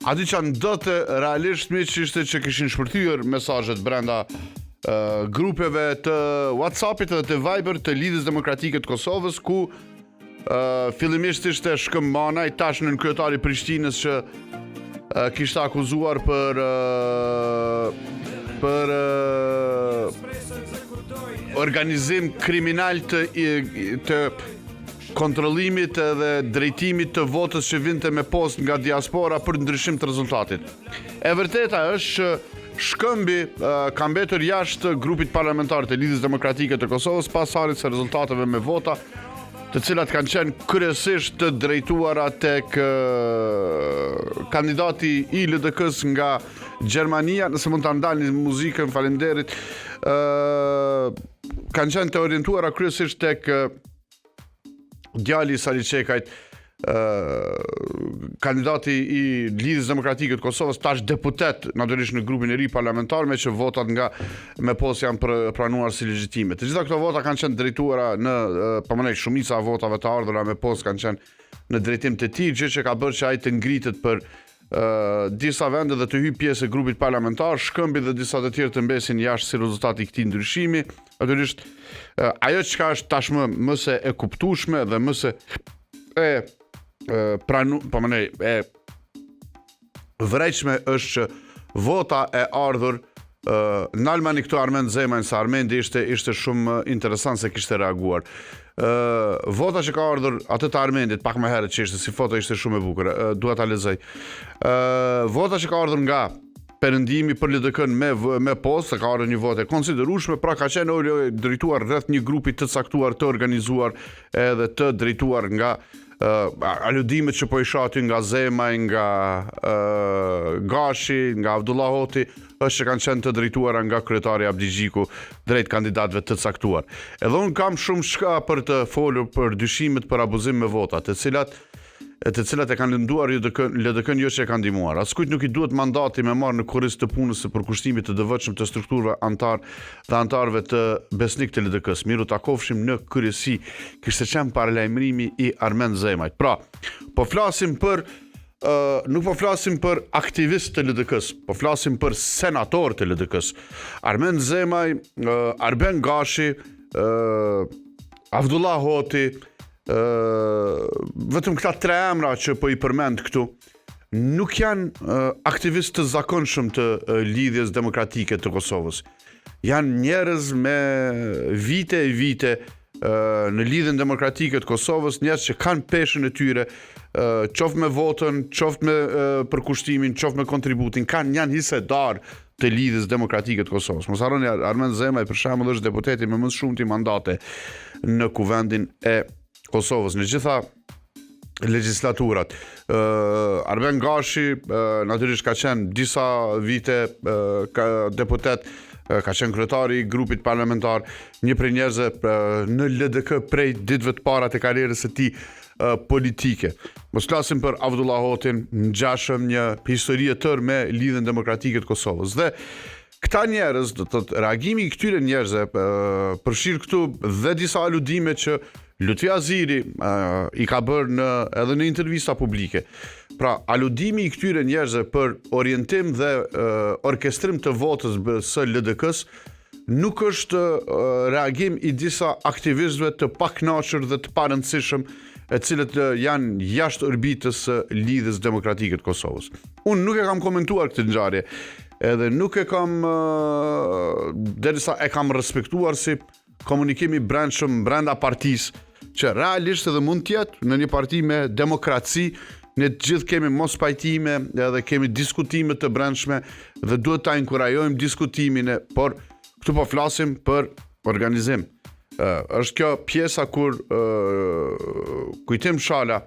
aty që ndodhte realisht mi që ishte që kishin shpërthyer mesazhet brenda grupeve të WhatsAppit dhe të Viber të Lidhjes Demokratike të Kosovës, ku fillimisht ishte Shkëmbana, i tashmë në kryetari i Prishtinës, që kishte akuzuar për organizim kriminal të kontrollimit dhe drejtimit të votës që vinte me post nga diaspora për ndryshim të rezultatit. E vërteta është që Shkëmbi ka mbetur jashtë grupit parlamentar të Lidhjes Demokratike të Kosovës pas harit së rezultateve me vota, të cilat kanë qenë kryesisht të drejtuara tek kandidati i LDK-s nga Gjermania, nëse mund ta ndalni muzikën, faleminderit. Kanë qenë të orientuara kryesisht tek djali i Sali Çekajt, kandidati i Lidhjes Demokratike të Kosovës, tash deputet natyrisht në grupin e ri parlamentar, me që votat nga me pos janë pranuar si legjitime. Të gjitha këto vota kanë qenë drejtuara në pamonej shumica e votave të ardhura me pos kanë qenë në drejtim të tij, gjë që ka bërë që ai të ngritet për disa vende dhe të hyjë pjesë e grupit parlamentar. Shkëmbi dhe disa të tjerë të mbesin jashtë si rezultati i këtij ndryshimi. Natyrisht ajo çka është tashmë më se e kuptueshme dhe më se e vërejshme është që vota e ardhur në Almani këtu Armend Zemajn, se Armendi ishte shumë interesant se kishte reaguar. Vota që ka ardhur atë të Armendit, pak më herët që ishte si foto, ishte shumë e bukur, duhet ta lexoj. Vota që ka ardhur nga perëndimi për LDK-n me post, ka ardhur një votë e konsiderueshme, pra ka qenë drejtuar rreth një grupi të caktuar, të organizuar edhe të drejtuar nga aludimet që po i shati nga Zemaj, nga Gashi, nga Abdullah Hoti, është që kanë qenë të drejtuara nga kryetari Abdi Gjiku drejt kandidatëve të caktuar. Edhe unë kam shumë shka për të folur për dyshimet për abuzim me vota, të cilat e kanë lënduar LDK-n, jo që e kanë ndihmuar. Askujt nuk i duhet mandati me marrë në kurriz të punës së përkushtimit të devotshëm të strukturave antarëve të besnik të LDK-s. Miru takofshim në kryesi, kishte qenë paralajmërimi i Armend Zemajt. Pra, nuk po flasim për aktivist të LDK-s, po flasim për senator të LDK-s. Armend Zemaj, Arben Gashi, Abdullah Hoti, vetëm këta tre emra që po i përmend këtu nuk janë aktivist të zakonshëm të Lidhjes Demokratike të Kosovës. Janë njerëz me vite e vite në Lidhjen Demokratike të Kosovës, njerëz që kanë peshën e tyre, qoftë me votën, qoftë me përkushtimin, qoftë me kontributin, janë hisedar të Lidhjes Demokratike të Kosovës. Mos harroni, Armend Zemaj për shembull është deputeti me më shumë mandate në kuvendin e Kosovës në gjitha legislaturat. Arben Gashi natyrisht ka qenë disa vite deputet, ka qenë kryetari i grupit parlamentar, një prej njerëzve në LDK prej ditëve të para të karrierës së tij politike. Mos flasim për Abdullah Hotin, ngjashëm një histori e tërë me Lidhjen Demokratike të Kosovës. Dhe këta njerëz, do të thotë, reagimi i këtyre njerëzve përfshir këtu dhe disa aludime që Lutfi Aziri i ka bërë edhe në intervista publike. Pra, aludimi i këtyre njerëzve për orientim dhe orkestrim të votës së LDK-s nuk është reagim i disa aktivistëve të pakënaqur dhe të parëndësishëm, e cilët janë jashtë orbitës së Lidhjes Demokratike të Kosovës. Unë nuk e kam komentuar këtë ngjarje, edhe nuk e kam derisa e kam respektuar si komunikimi brendshëm brenda partisë, që realisht edhe mund tjetë në një parti me demokraci, ne të gjithë kemi mos pajtime edhe kemi diskutime të brendshme dhe duhet ta inkurajojmë diskutimin, por këtu po flasim për organizim. Është kjo pjesa kur Kujtim Shala,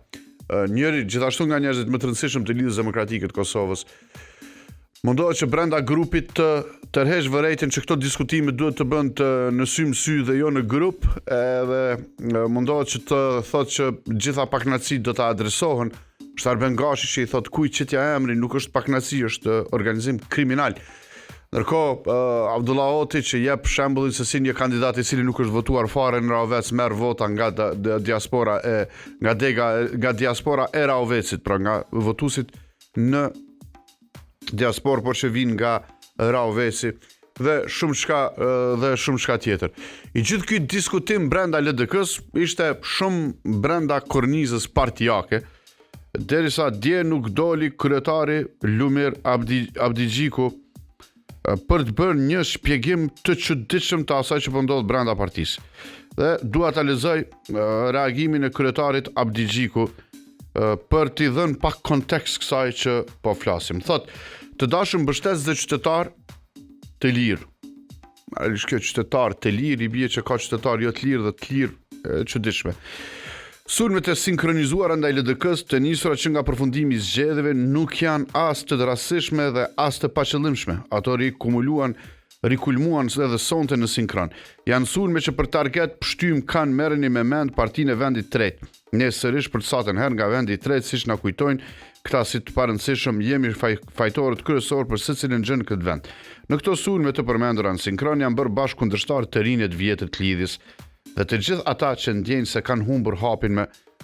njëri gjithashtu nga njerëzit më të rëndësishëm të Lidhjes Demokratike të Kosovës, mundohet që brenda grupit të tërheq vërejtjen që këto diskutime duhet të bëhen në sy dhe jo në grup, edhe mundohet që të thotë që gjitha pakënaqësitë do të adresohen. Është Arben Gashi që i thotë kujt qitja emri nuk është pakënaqësi, është organizim kriminal. Ndërkohë Abdullah Hoti që jep shembullin se si një kandidat i cili nuk është votuar fare në Ravec merr vota nga diaspora e Ravecit, pra nga votuesit në diaspor, por që vinë nga Rauvesi dhe shumë shka tjetër. I gjithë ky diskutim brenda LDK-s ishte shumë brenda kornizës partijake, derisa dje nuk doli kryetari Lumir Abdigjiku për të bërë një shpjegim të çuditshëm të asaj që po ndodh brenda partisë. Dhe dua ta lexoj reagimin e kryetarit Abdigjiku për t'i dhënë pak kontekst kësaj që po flasim. Thot, të dashur mbështetës dhe qytetar të lirë. Kjo qytetar të lirë, i bie që ka qytetar jo të lirë dhe të lirë e çuditshme. Sulmet e sinkronizuara ndaj LDK-s të nisura që nga përfundimi i zgjedhjeve nuk janë as të rastishme dhe as të paqëllimshme. Ato rikulmuan edhe sonte në sinkron. Janë sulme që për target pshtym kanë merreni me mend partinë e vendit tretë. Ne sërish për të satën herë nga vendi i tretë, siç na kujtojnë këta si të parëndësishëm, jemi fajtorët kryesor për secilin gjë në këtë vend. Në këto sulme të përmendura në sinkron janë bërë bashkë kundërshtar të rinjët vjetër të lidhjes dhe të gjithë ata që ndjejnë se kanë humbur hapin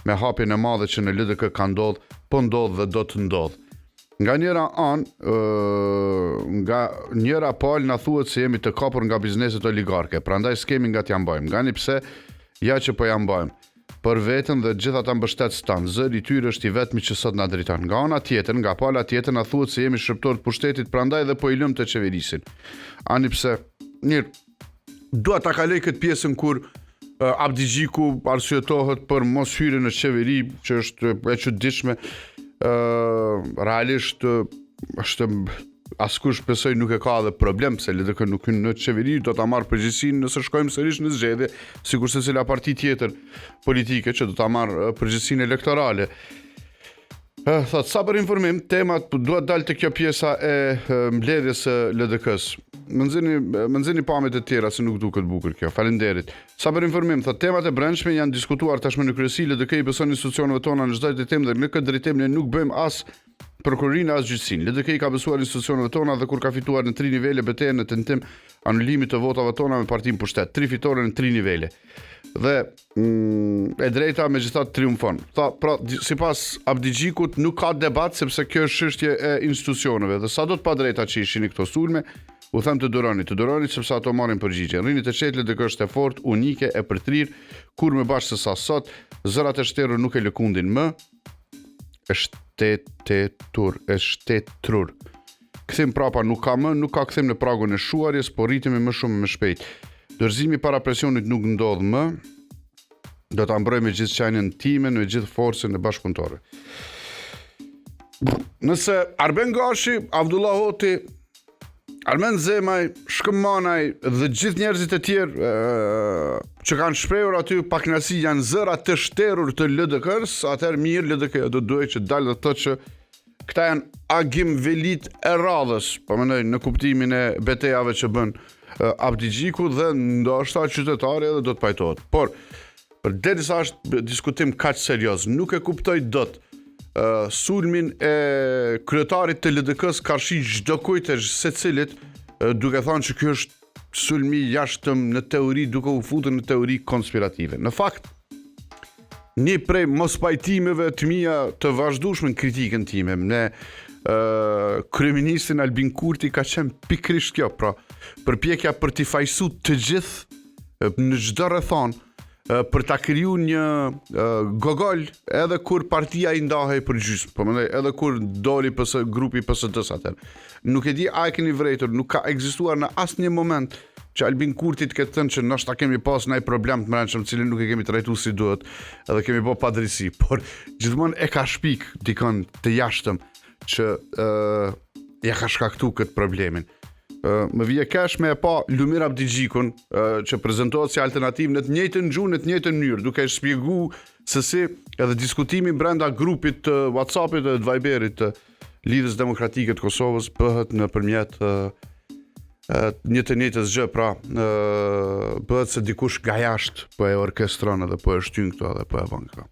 me hapin e madhe që në LDK ka ndodh, po ndodh dhe do të ndodh. Nga njëra anë, nga njëra palë na thuhet se jemi të kapur nga bizneset oligarke, prandaj s'kemi nga t'ja mbajmë. Ngani pse ja që po ja mbajmë. Për veten dhe gjithë ata mbështetës tanë, zëri i tyre është i vetmi që sot na drejton. Nga ana tjetër, nga pala tjetër na thuhet se jemi shërptor të pushtetit, prandaj dhe po i lëm të qeverisin. Ani pse, mirë, dua ta kaloj këtë pjesën kur Abdigjiku arsyetohet për mos hyrje në qeveri, që është e çuditshme. Realisht është askush besoj nuk e ka edhe problem se LDK nuk hyn në qeveri, do ta marr përgjegjësinë nëse shkojmë sërish në zgjedhje, sikur se cila parti tjetër politike që do ta marr përgjegjësinë elektorale. Thot, sa për informim, temat duhet dalë të kjo pjesa e mbledhjes së LDK-s. Më nxini pamjet e tjera se nuk duket bukur kjo. Faleminderit. Sa për informim, thot, temat e brendshme janë diskutuar tashmë në kryesi. LDK i beson institucioneve tona në çdo drejtim dhe në këtë drejtim ne nuk bëjmë as prokurorinë as gjyqësinë. LDK i ka besuar institucioneve tona dhe kur ka fituar në 3 nivele betejën në tentim anulimit të votave tona me partinë pushtet. 3 fitore në 3 nivele. Dhe e drejta megjithatë triumfon. Pra, sipas Abdigjikut nuk ka debat sepse kjo është çështje e institucioneve dhe sa do të pa drejta që ishin këto sulme, u them të duroni sepse ato marrin përgjigje. Rrini të qetë, LDK është e fortë, unike, e përtrir, kur më bashkë se sa sot, zërat e shterur nuk e lëkundin më. Shtetrur. Kthim prapa nuk ka më, nuk ka kthim në pragun e shuarjes, por rritemi më shumë më shpejt. Dorëzimi para presionit nuk ndodh më. Do ta mbrojmë gjithë qenien time në gjithë forcën e bashkëpunëtore. Nëse Arben Gashi, Abdullah Hoti, Armen Zemaj, Shkëmanaj dhe gjithë njerëzit e tjerë që kanë shprehur aty pakënaqësi janë zëra të shterur të LDK-s, atëherë mirë LDK do duhet që dalë dhe thotë që këta janë agim velit e radhës, po mendoj në kuptimin e betejave që bën Abdigjiku dhe ndoshta qytetari edhe do të pajtohet. Por derisa është diskutim kaq serioz, nuk e kuptoj dot sulmin e kryetarit të LDK-s karshi çdo kujt e secilit, duke thënë që ky është sulmi jashtëm në teori, duke u futur në teori konspirative. Në fakt, një prej mospajtimeve të mia të vazhdueshme në kritikën time ne kryeministin Albin Kurti ka qenë pikërisht kjo, pra përpjekja për t'i fajsu të gjithë në çdo rrethon, për ta krijuar një gogol edhe kur partia i ndahej për gjysmë, po mendoj edhe kur doli grupi PSD-s atëherë. Nuk e di a e keni vërejtur, nuk ka ekzistuar në asnjë moment që Albin Kurti të ketë thënë që ndoshta kemi pas ndaj problem të brendshëm, cilin nuk e kemi trajtuar si duhet, edhe kemi bërë padrejsi, por gjithmonë e ka shpik dikon të jashtëm që ja ka shkaktuar këtë problemin. Më vije kesh me e pa Lumir Abdigjikun që prezentohet si alternativë në të njëjtën gjuhë, në të njëjtën mënyrë, duke shpjeguar se si edhe diskutimi brenda grupit të WhatsAppit dhe të Viberit të Lidhjes Demokratike të Kosovës bëhet nëpërmjet një të njëjtës gjë, pra bëhet se dikush nga jashtë po e orkestron edhe po e shtyn këto edhe po e bën këto.